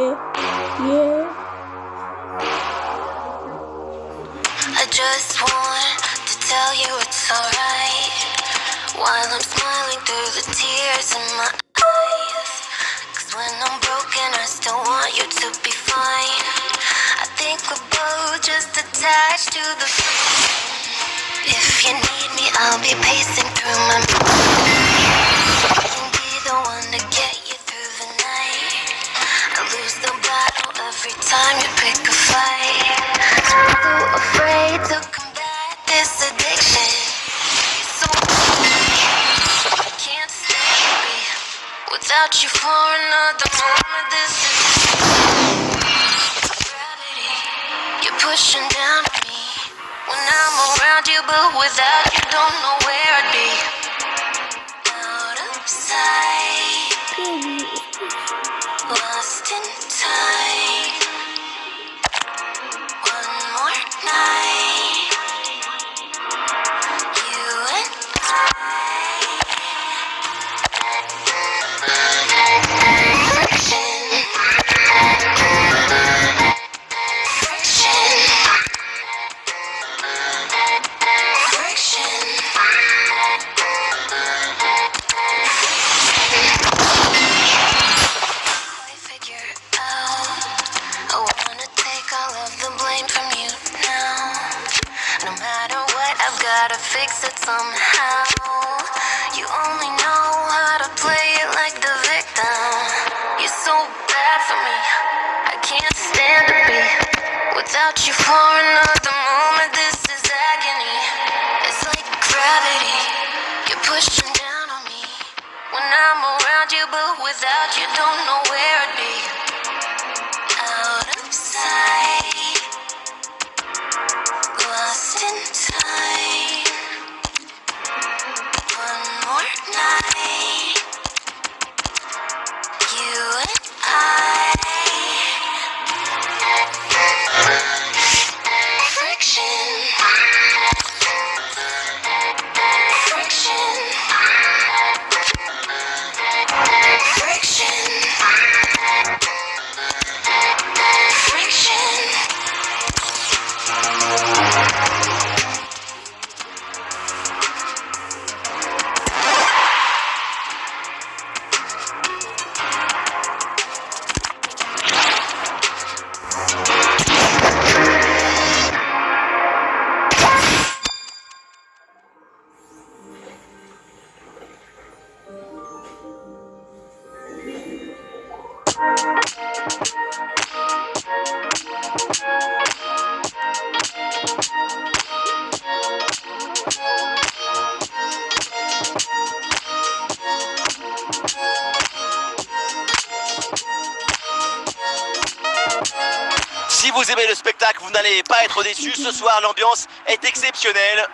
Yeah. I just want to tell you it's alright, while I'm smiling through the tears in my eyes. 'Cause when I'm broken I still want you to be fine. I think we're both just attached to the If you need me, I'll be pacing through my I can be the one to get you through the night. I lose the battle every time you pick a fight. Too afraid to combat this addiction. So I can't stay without you for another moment. This is gravity. You're pushing down on me when I'm around you, but without you, don't know where I'd be. Out of sight, lost in time. One more night, you and friction, friction, friction. I figure out I wanna take all of the blame from you now. No matter what, I've gotta fix it somehow. You only know how to play it like the victim. You're so bad for me, I can't stand to be without you for another moment. This is agony. It's like gravity. You're pushing down on me when I'm around you, but without you, don't know where I'd be. Out of sight, lost in time. One more night, you and friction, friction, friction, friction. Si vous aimez le spectacle, vous n'allez pas être déçus. Ce soir, l'ambiance est exceptionnelle.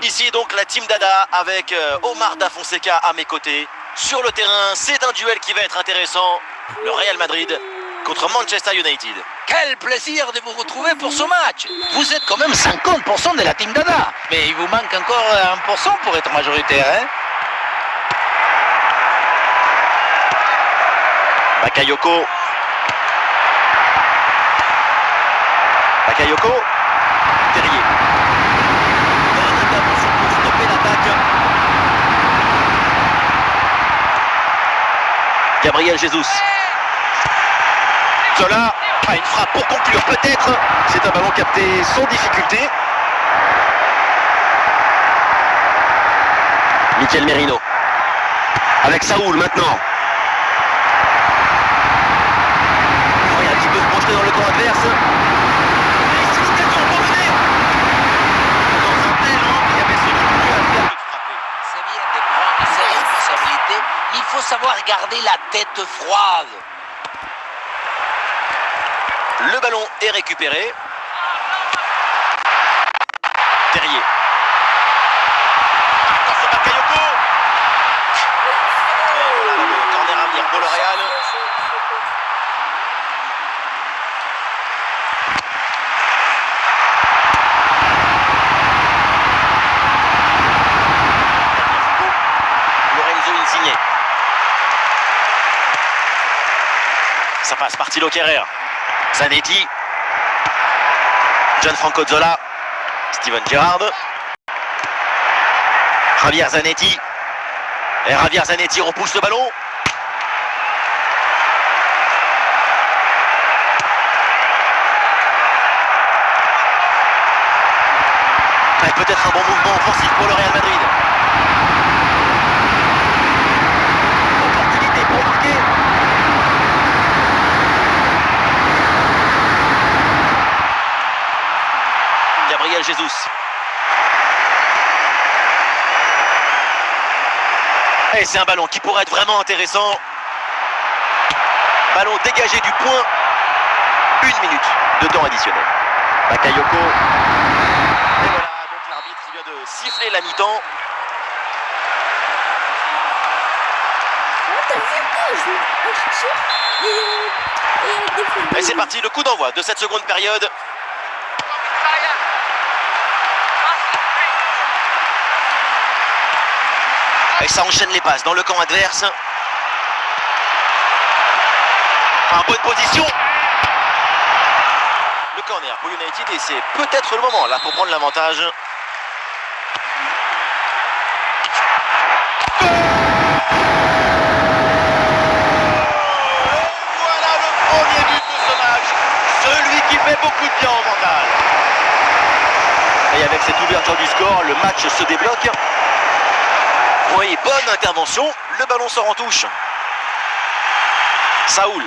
Ici, donc, la Team Dada avec Omar Da Fonseca à mes côtés. Sur le terrain, c'est un duel qui va être intéressant. Le Real Madrid contre Manchester United. Quel plaisir de vous retrouver pour ce match. Vous êtes quand même 50% de la Team Dada. Mais il vous manque encore 1% pour être majoritaire, hein? Bakayoko. Bakayoko. Terrier. Bonne intervention pour stopper l'attaque. Gabriel Jesus. Zola. Une frappe pour conclure peut-être. C'est un ballon capté sans difficulté. Mikel Merino. Avec Saoul maintenant. Il y a un petit peu se projeter dans le camp adverse. C'est bien de prendre ses responsabilités. Il faut savoir garder la tête froide. Le ballon est récupéré. Terrier. Attention Bakayoko. Le corner à venir pour le Real. Lorenzo Insigne. Ça passe par Thilo Kehrer. Zanetti. Gianfranco Zola. Steven Gerrard. Javier Zanetti. Et Javier Zanetti repousse le ballon. Et peut-être un bon mouvement offensif pour le Real Madrid. Opportunité pour marquer. Gabriel Jesus. Et c'est un ballon qui pourrait être vraiment intéressant. Ballon dégagé du point. 1 minute de temps additionnel. Bakayoko. Et voilà, donc l'arbitre vient de siffler la mi-temps. Et c'est parti, le coup d'envoi de cette seconde période. Et ça enchaîne les passes dans le camp adverse. En bonne position. Le corner pour United et c'est peut-être le moment là pour prendre l'avantage. Voilà le premier but de ce match. Celui qui fait beaucoup de bien au mental. Et avec cette ouverture du score, le match se débloque. Oui, bonne intervention, le ballon sort en touche. Saoul.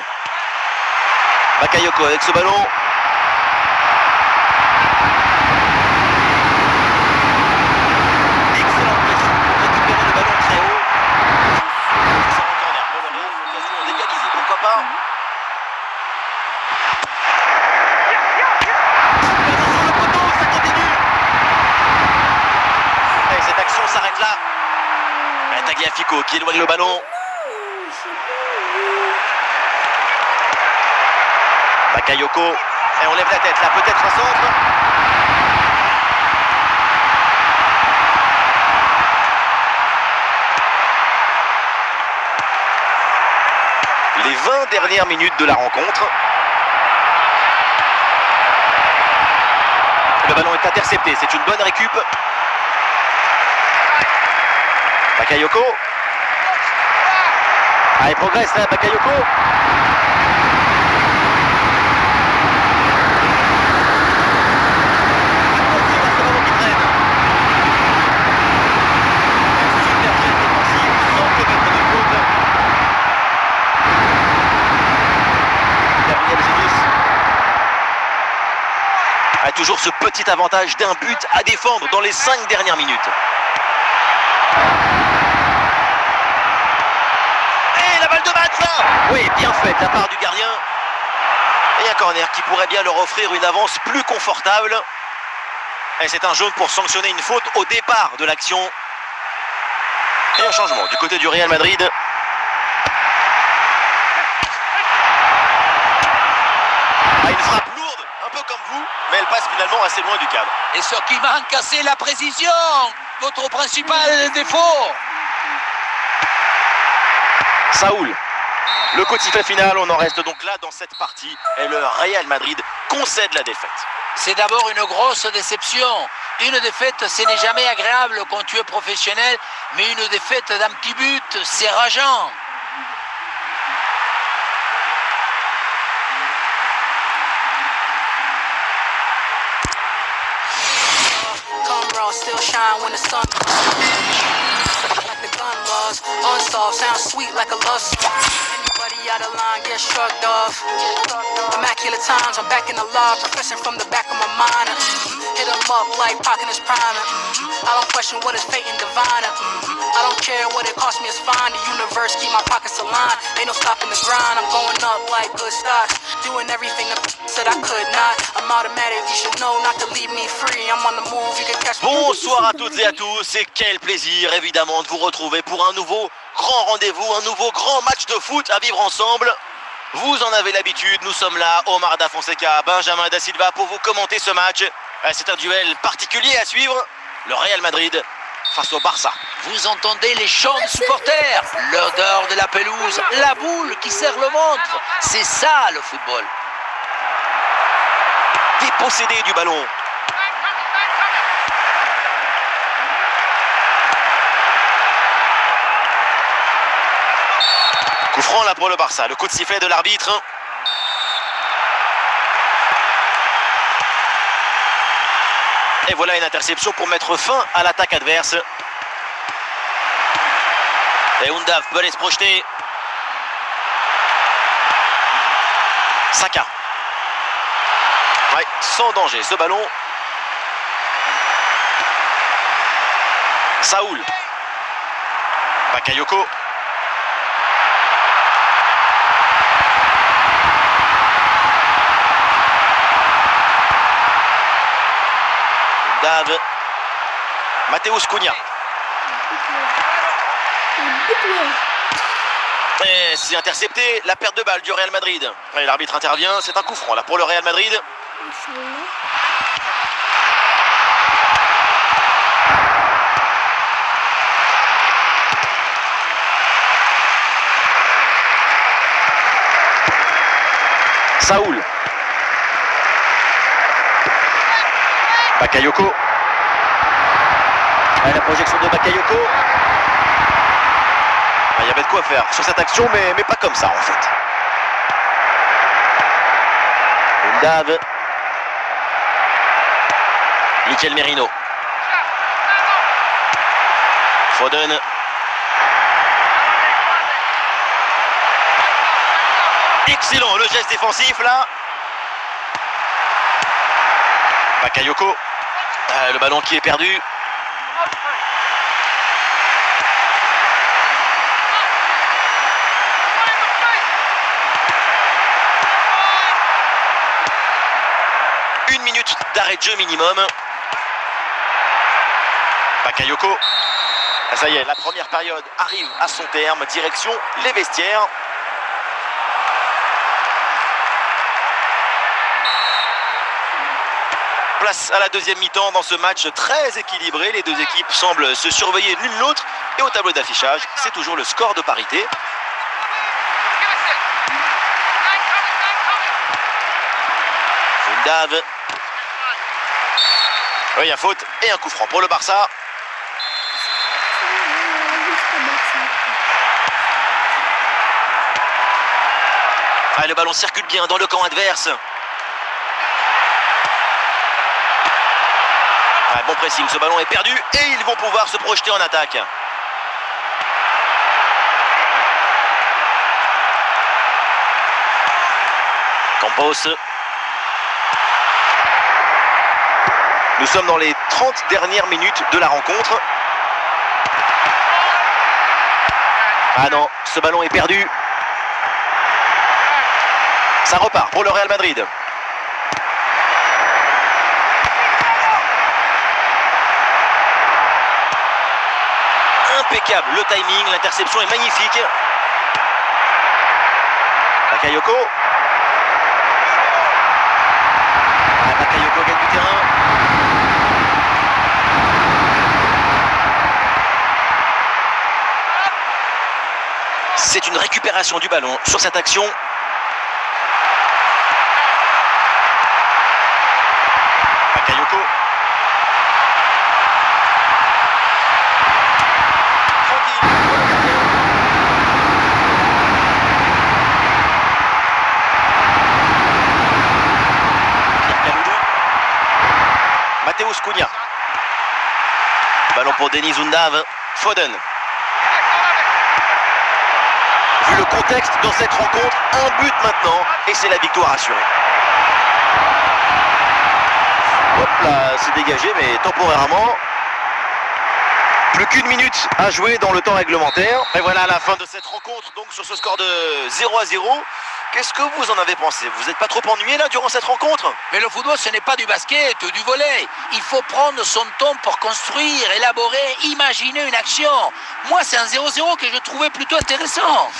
Bakayoko avec ce ballon. Excellente pression pour récupérer le ballon très haut. C'est un corner pour le Real, l'occasion d'égaliser, pourquoi pas. Ballon sur le poteau, ça continue. Et cette action s'arrête là. Tagliafico qui éloigne le ballon. Bakayoko. Et on lève la tête là, peut-être un centre. Les 20 dernières minutes de la rencontre. Le ballon est intercepté, c'est une bonne récup. Bakayoko. Ah, il progresse là, Bakayoko. Super jeu défensif, sans commettre de faute. Gabriel Jesus. A toujours ce petit avantage d'un but à défendre dans les 5 dernières minutes. Oui, bien fait de la part du gardien. Et un corner qui pourrait bien leur offrir une avance plus confortable. Et c'est un jaune pour sanctionner une faute au départ de l'action. Et un changement du côté du Real Madrid. Ah, une frappe lourde, un peu comme vous, mais elle passe finalement assez loin du cadre. Et ce qui manque, c'est la précision. Votre principal défaut. Saoul. Le coup de sifflet final, on en reste donc là dans cette partie et le Real Madrid concède la défaite. C'est d'abord une grosse déception. Une défaite, ce n'est jamais agréable quand tu es professionnel, mais une défaite d'un petit but, c'est rageant. Still shine when the sun like the gun was unsolved, sounds sweet like a love song. Anybody out of line gets shrugged off. Immaculate times, I'm back in the law, professing from the back of my mind. Hit 'em up like Pac in his prime. I don't question what is fate and divine. I don't care what it cost me, it's fine. The universe keep my pockets aligned. Ain't no stopping the grind. I'm going up like good stocks, doing everything that said I could not. I'm automatic, you should know not to leave me free. I'm on the move, you can catch me. Bonsoir à toutes et à tous, et quel plaisir évidemment de vous retrouver pour un nouveau grand rendez-vous, un nouveau grand match de foot à vivre ensemble. Vous en avez l'habitude, nous sommes là, Omar Da Fonseca, Benjamin Da Silva pour vous commenter ce match. C'est un duel particulier à suivre. Le Real Madrid face au Barça. Vous entendez les chants des supporters, l'odeur de la pelouse, la boule qui serre le ventre. C'est ça le football. Dépossédé du ballon. Coup franc là pour le Barça. Le coup de sifflet de l'arbitre. Et voilà une interception pour mettre fin à l'attaque adverse. Et Undav peut aller se projeter. Saka. Ouais, sans danger ce ballon. Saoul. Bakayoko. Undav. Mateusz Cunha. Et c'est intercepté, la perte de balle du Real Madrid. Et l'arbitre intervient, c'est un coup franc là pour le Real Madrid. Saoul. Bakayoko. Et la projection de Bakayoko. Il y avait de quoi faire sur cette action, mais pas comme ça en fait. Undav. Mikel Merino. Foden. Excellent le geste défensif là. Bakayoko. Le ballon qui est perdu. Une minute d'arrêt de jeu minimum. Bakayoko. Ça y est, la première période arrive à son terme. Direction les vestiaires. Place à la deuxième mi-temps dans ce match très équilibré. Les deux équipes semblent se surveiller l'une l'autre. Et au tableau d'affichage, c'est toujours le score de parité. Undav. Oui, il y a faute et un coup franc pour le Barça. Ah, le ballon circule bien dans le camp adverse. Ah, bon pressing, ce ballon est perdu et ils vont pouvoir se projeter en attaque. Campos. Nous sommes dans les 30 dernières minutes de la rencontre. Ah non, ce ballon est perdu. Ça repart pour le Real Madrid. Impeccable le timing, l'interception est magnifique. Bakayoko. Bakayoko gagne du terrain. C'est une récupération du ballon sur cette action. Bakayoko. Mateusz Cunha. Ballon pour Denis Undav. Foden. Vu le contexte dans cette rencontre, un but maintenant et c'est la victoire assurée. Hop là, c'est dégagé mais temporairement. Plus qu'une minute à jouer dans le temps réglementaire. Et voilà la fin de cette rencontre, donc sur ce score de 0-0. Qu'est-ce que vous en avez pensé? Vous n'êtes pas trop ennuyé là durant cette rencontre? Mais le football, ce n'est pas du basket, du volley. Il faut prendre son temps pour construire, élaborer, imaginer une action. Moi, c'est un 0-0 que je trouvais plutôt intéressant.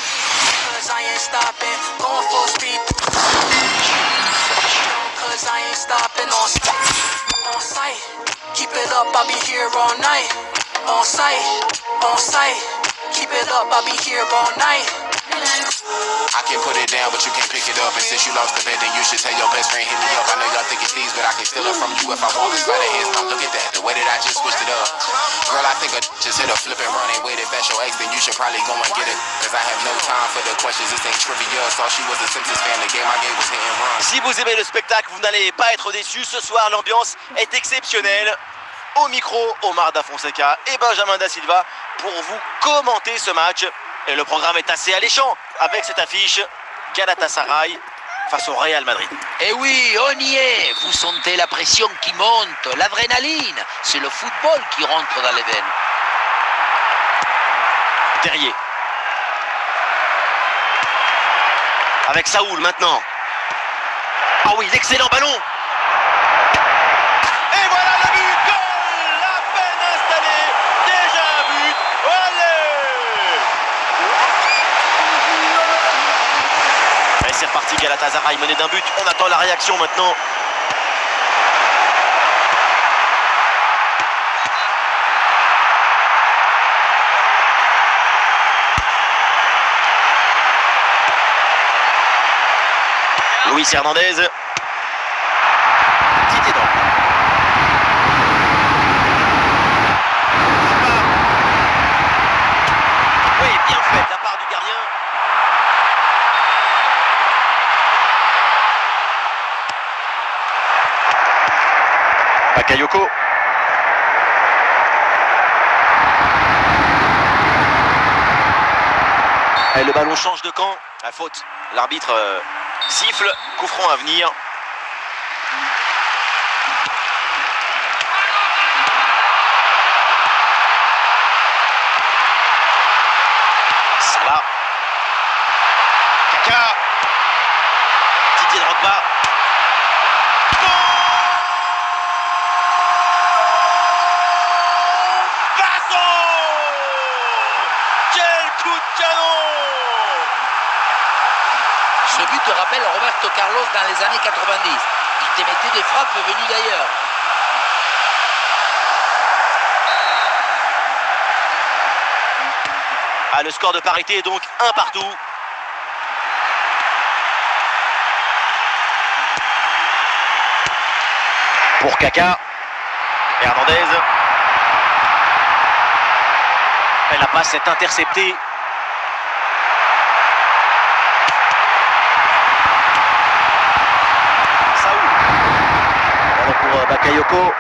Keep it up, I'll be here all night. On sight, keep it up, I'll be here all night. I can put it down, but you can't pick it up. And since you lost the bet, then you should tell your best friend hit me up. I know y'all think it's these, but I can steal it from you if I want. It's by the hands. Now look at that, the way that I just switched it up. Girl, I think I just hit a flip and run and wait. If that's your ex, then you should probably go and get it. Cause I have no time for the questions, this ain't trivia. Saw she was a Simpsons fan, the game I gave was hit and run. Si vous aimez le spectacle, vous n'allez pas être déçus. Ce soir, l'ambiance est exceptionnelle. Au micro, Omar Da Fonseca et Benjamin Da Silva pour vous commenter ce match. Et le programme est assez alléchant avec cette affiche Galatasaray face au Real Madrid. Et oui, on y est. Vous sentez la pression qui monte, l'adrénaline. C'est le football qui rentre dans les veines. Terrier. Avec Saoul maintenant. Ah oui, l'excellent ballon. Et voilà le but. Goal. À peine installé. Déjà un but. Allez. Et c'est reparti, Galatasaray mené d'un but. On attend la réaction maintenant. Luis Hernandez. Didier Drogba. Oui, bien fait de la part du gardien. Bakayoko. Et le ballon change de camp. La faute. L'arbitre siffle. Coup franc à venir. Salah. Kaka. Didier Drogba. Ce but te rappelle Roberto Carlos dans les années 90. Il t'émettait des frappes venues d'ailleurs. Ah, le score de parité est donc 1 partout. Pour Kaka. Hernandez. Et la passe est interceptée. Pour Bakayoko.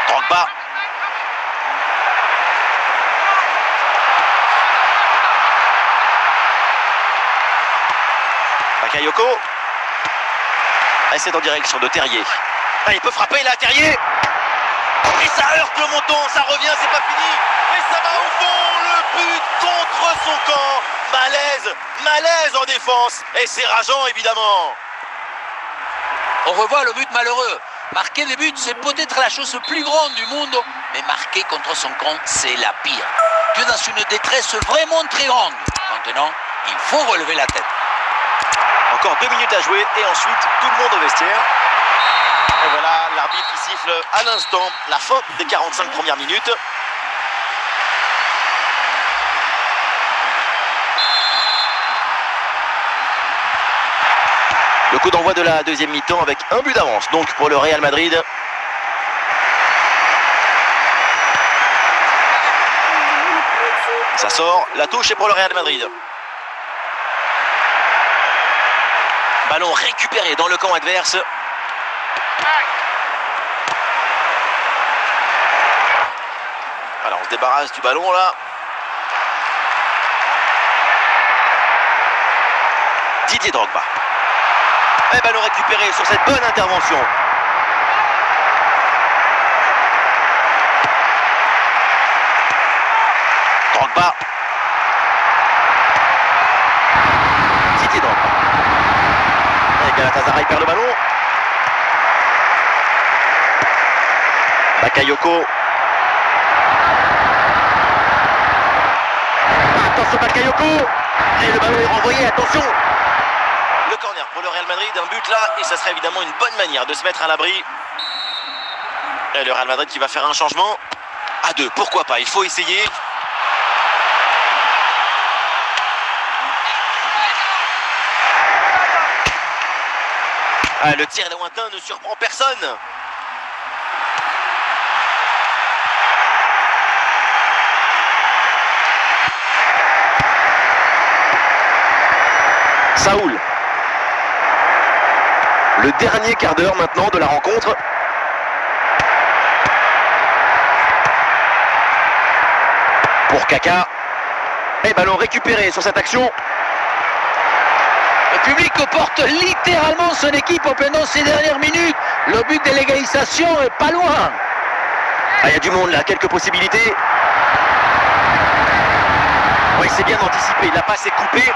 Drogba. Bakayoko. Et c'est en direction de Terrier. Ah, il peut frapper là, Terrier. Et ça heurte le montant, ça revient, c'est pas fini. Et ça va au fond, le but contre son camp. Malaise en défense. Et c'est rageant évidemment. On revoit le but malheureux. Marquer des buts, c'est peut-être la chose plus grande du monde, mais marquer contre son camp, c'est la pire. Tu es dans une détresse vraiment très grande. Maintenant, il faut relever la tête. Encore 2 minutes à jouer et ensuite tout le monde au vestiaire. Et voilà l'arbitre qui siffle à l'instant la fin des 45 premières minutes. Le coup d'envoi de la deuxième mi-temps avec un but d'avance donc pour le Real Madrid. Ça sort, la touche est pour le Real Madrid. Ballon récupéré dans le camp adverse. Voilà, on se débarrasse du ballon là. Didier Drogba. Et ballon récupéré sur cette bonne intervention. Drogba. Didier Drogba. Et Galatasaray perd le ballon. Bakayoko. Attention Bakayoko. Et le ballon est renvoyé, attention. Le corner. pour le Real Madrid, un but là, et ça serait évidemment une bonne manière de se mettre à l'abri. Et le Real Madrid qui va faire un changement à 2, pourquoi pas, il faut essayer. Ah, le tir lointain ne surprend personne. Saoul. Le dernier quart d'heure maintenant de la rencontre. Pour Kaka. Et ballon récupéré sur cette action. Le public porte littéralement son équipe pendant ces dernières minutes. Le but de l'égalisation est pas loin. Ah, il y a du monde là, quelques possibilités. Oui, c'est bien anticipé, la passe est coupée.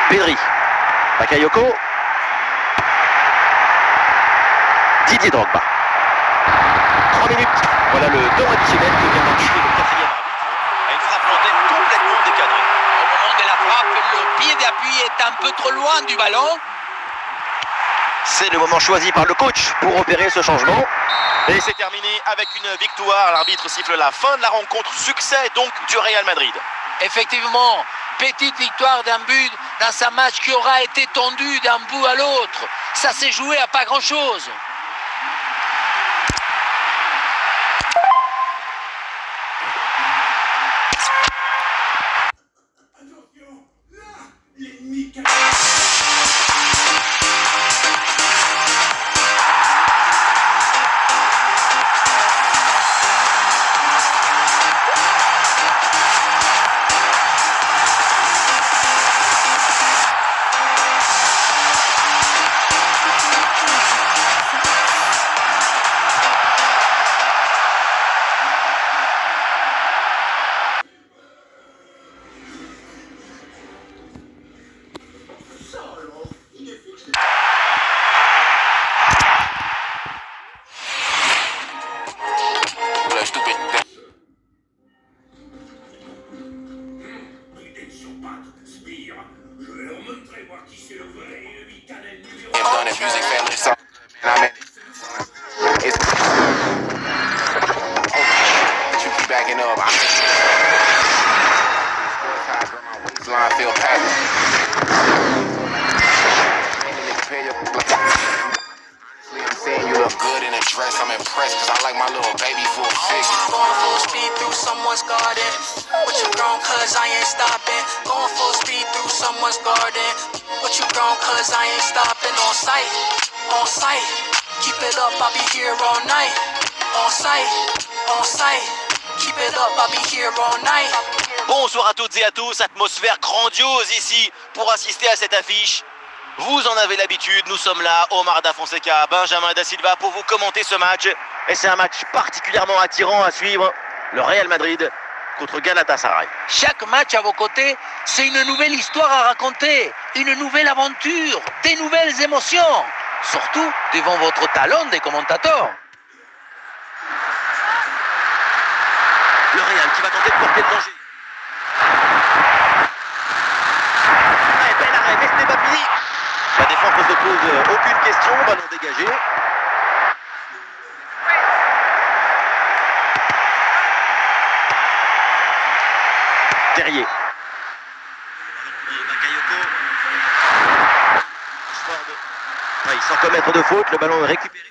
Pedri, Bakayoko, Didier Drogba. 3 minutes, voilà le temps additionnel que vient d'indiquer le 4e arbitre. À une frappe lointaine complètement décadrée. Au moment de la frappe, le pied d'appui est un peu trop loin du ballon. C'est le moment choisi par le coach pour opérer ce changement. Et c'est terminé avec une victoire. L'arbitre siffle la fin de la rencontre. Succès donc du Real Madrid. Effectivement, petite victoire d'un but dans un match qui aura été tendu d'un bout à l'autre. Ça s'est joué à pas grand-chose. Music family song. I mean, it's you keep backing up. Waistline feel packed. I'm saying you look good in a dress. I'm impressed because I like my little baby full figure. Going full speed through someone's garden. What you grown, cause I ain't stopping. Going full speed through someone's garden. What you grown, cause I ain't stopping. On sight, on sight. Keep it up, I'll be here all night. On sight, on sight. Keep it up, I'll be here all night. Bonsoir à toutes et à tous, atmosphère grandiose ici pour assister à cette affiche. Vous en avez l'habitude, nous sommes là, Omar Da Fonseca, Benjamin Da Silva pour vous commenter ce match. Et c'est un match particulièrement attirant à suivre, le Real Madrid contre Galatasaray. Chaque match à vos côtés, c'est une nouvelle histoire à raconter, une nouvelle aventure, des nouvelles émotions. Surtout devant votre talent des commentateurs. Le Real qui va tenter de porter le danger. Bel arrêt, mais ce n'est pas fini. La défense ne se pose aucune question, ballon dégagé. Terrier. Bakayoko. Il sans commettre de faute, le ballon est récupéré.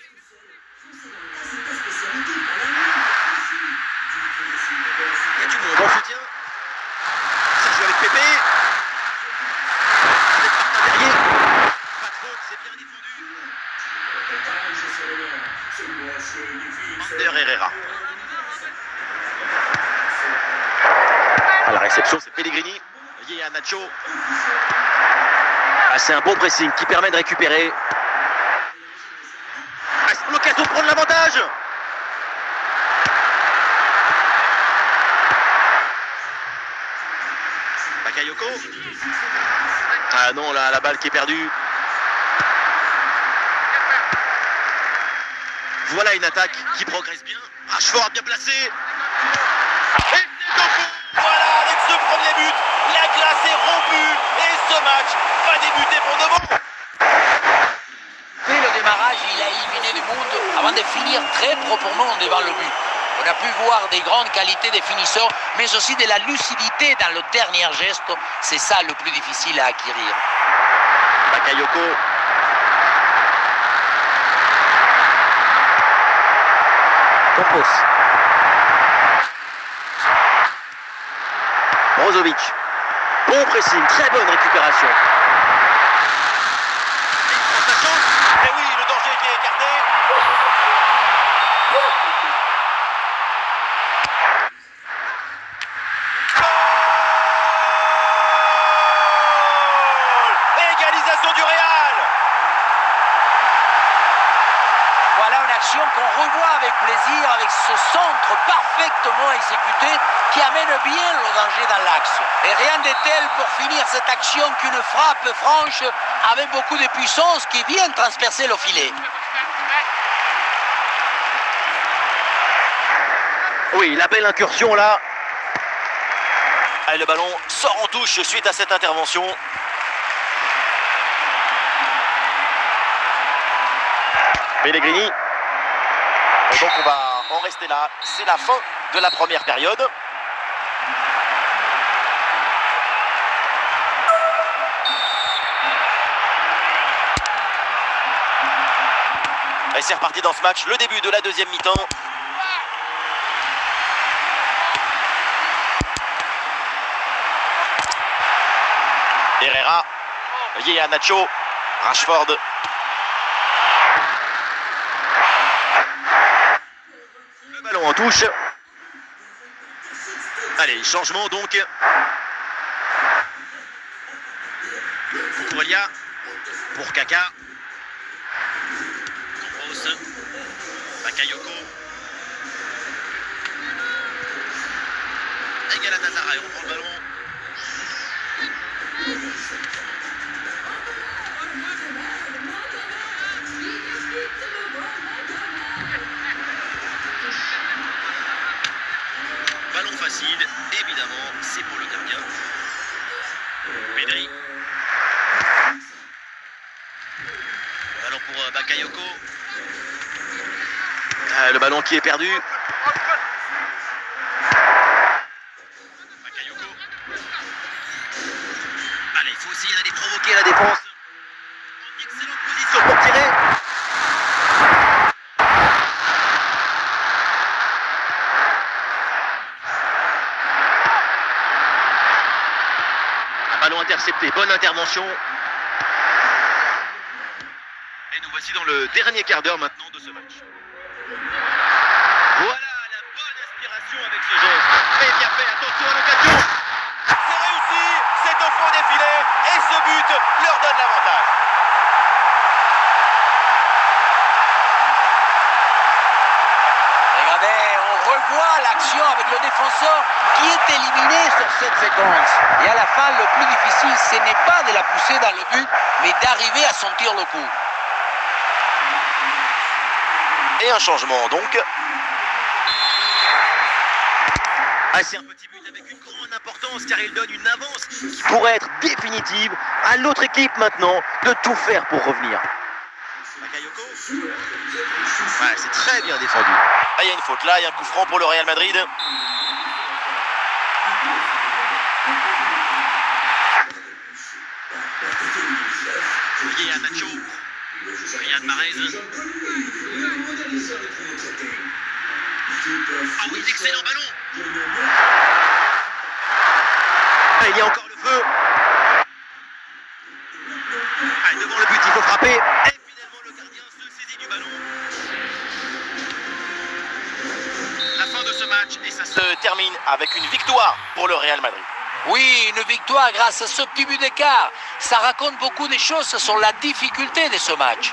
Il y a du monde en soutien. Ça joue avec Pépé. Terrier. Pas de faute, c'est bien défendu. Ander Herrera. À la réception, c'est Pellegrini. Yéa Nacho. Ah, c'est un bon pressing qui permet de récupérer. Ah, c'est l'occasion de prendre l'avantage. Bakayoko. Ah non, là, la balle qui est perdue. Voilà une attaque qui progresse bien. Rashford bien placé. Et c'est au fond. Voilà, avec ce but, la glace est rompue et ce match va débuter pour de bon. Dès le démarrage, il a éliminé du monde avant de finir très proprement devant le but. On a pu voir des grandes qualités des finisseurs, mais aussi de la lucidité dans le dernier geste. C'est ça le plus difficile à acquérir. Bakayoko. Campos. Brozovic. Bon pressing, très bonne récupération. Et oui, le danger qui est écarté. Goal! Égalisation du Real. Voilà une action qu'on revoit avec plaisir, avec ce centre parfaitement exécuté qui amène bien le danger dans l'axe. Et rien de tel pour finir cette action qu'une frappe franche avec beaucoup de puissance qui vient transpercer le filet. Oui, la belle incursion là. Et le ballon sort en touche suite à cette intervention. Pellegrini. Et donc on va en rester là. C'est la fin de la première période. Et c'est reparti dans ce match, le début de la deuxième mi-temps. Herrera, Yaya Nacho, Rashford. Le ballon en touche. Allez, changement donc. Pour Kourelia, pour Kaka. Campos, Bakayoko. Et Galatasaray, on prend le ballon. Ballon facile, évidemment, c'est pour le gardien. Pedri. Ballon pour Bakayoko. Le ballon qui est perdu. Bakayoko. Allez, il faut essayer d'aller provoquer la défense. En excellente position pour tirer. Ballon intercepté, bonne intervention. Et nous voici dans le dernier quart d'heure maintenant de ce match. Voilà la bonne inspiration avec ce geste. Mais bien fait, attention à l'occasion. C'est réussi, c'est au fond des filets et ce but leur donne l'avantage. Regardez, on revoit l'action avec le défenseur qui est éliminé sur cette séquence. Et à la fin, le plus difficile, ce n'est pas de la pousser dans le but, mais d'arriver à sentir le coup. Et un changement donc. Ah, c'est un petit but avec une grande importance car il donne une avance qui pourrait être définitive. À l'autre équipe maintenant de tout faire pour revenir. Bakayoko. Ouais, c'est très bien défendu. Ah, il y a une faute là, il y a un coup franc pour le Real Madrid. Yaya Nacho. Riyad Mahrez. Ah oui, excellent ballon. Ah, il y a encore le feu. Ah, devant le but, il faut frapper. Et finalement, le gardien se saisit du ballon. La fin de ce match et ça se termine avec une victoire pour le Real Madrid. Oui, une victoire grâce à ce petit but d'écart. Ça raconte beaucoup de choses sur la difficulté de ce match.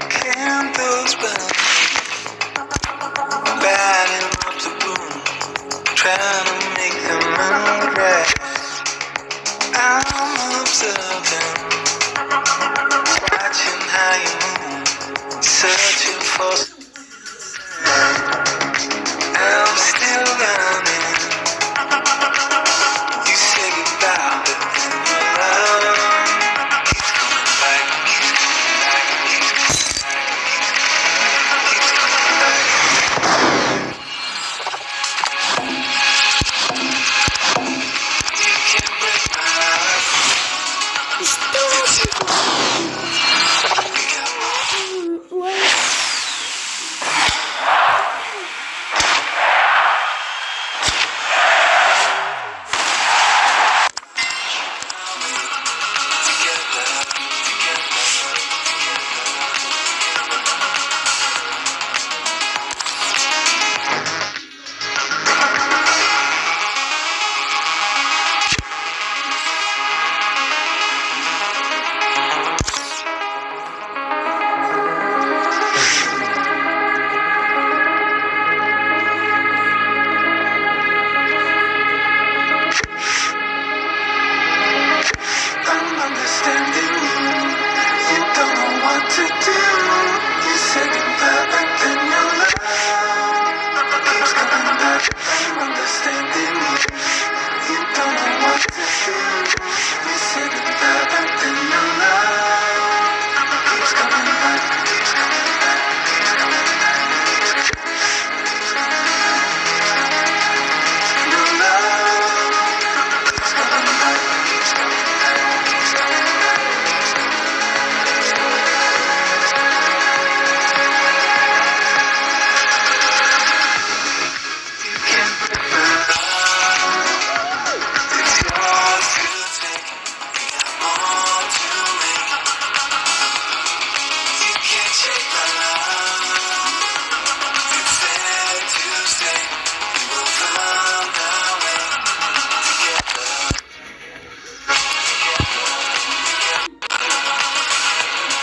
Candles burn, batting up the room, trying to make the moon rise. I'm observing, watching how you move, searching for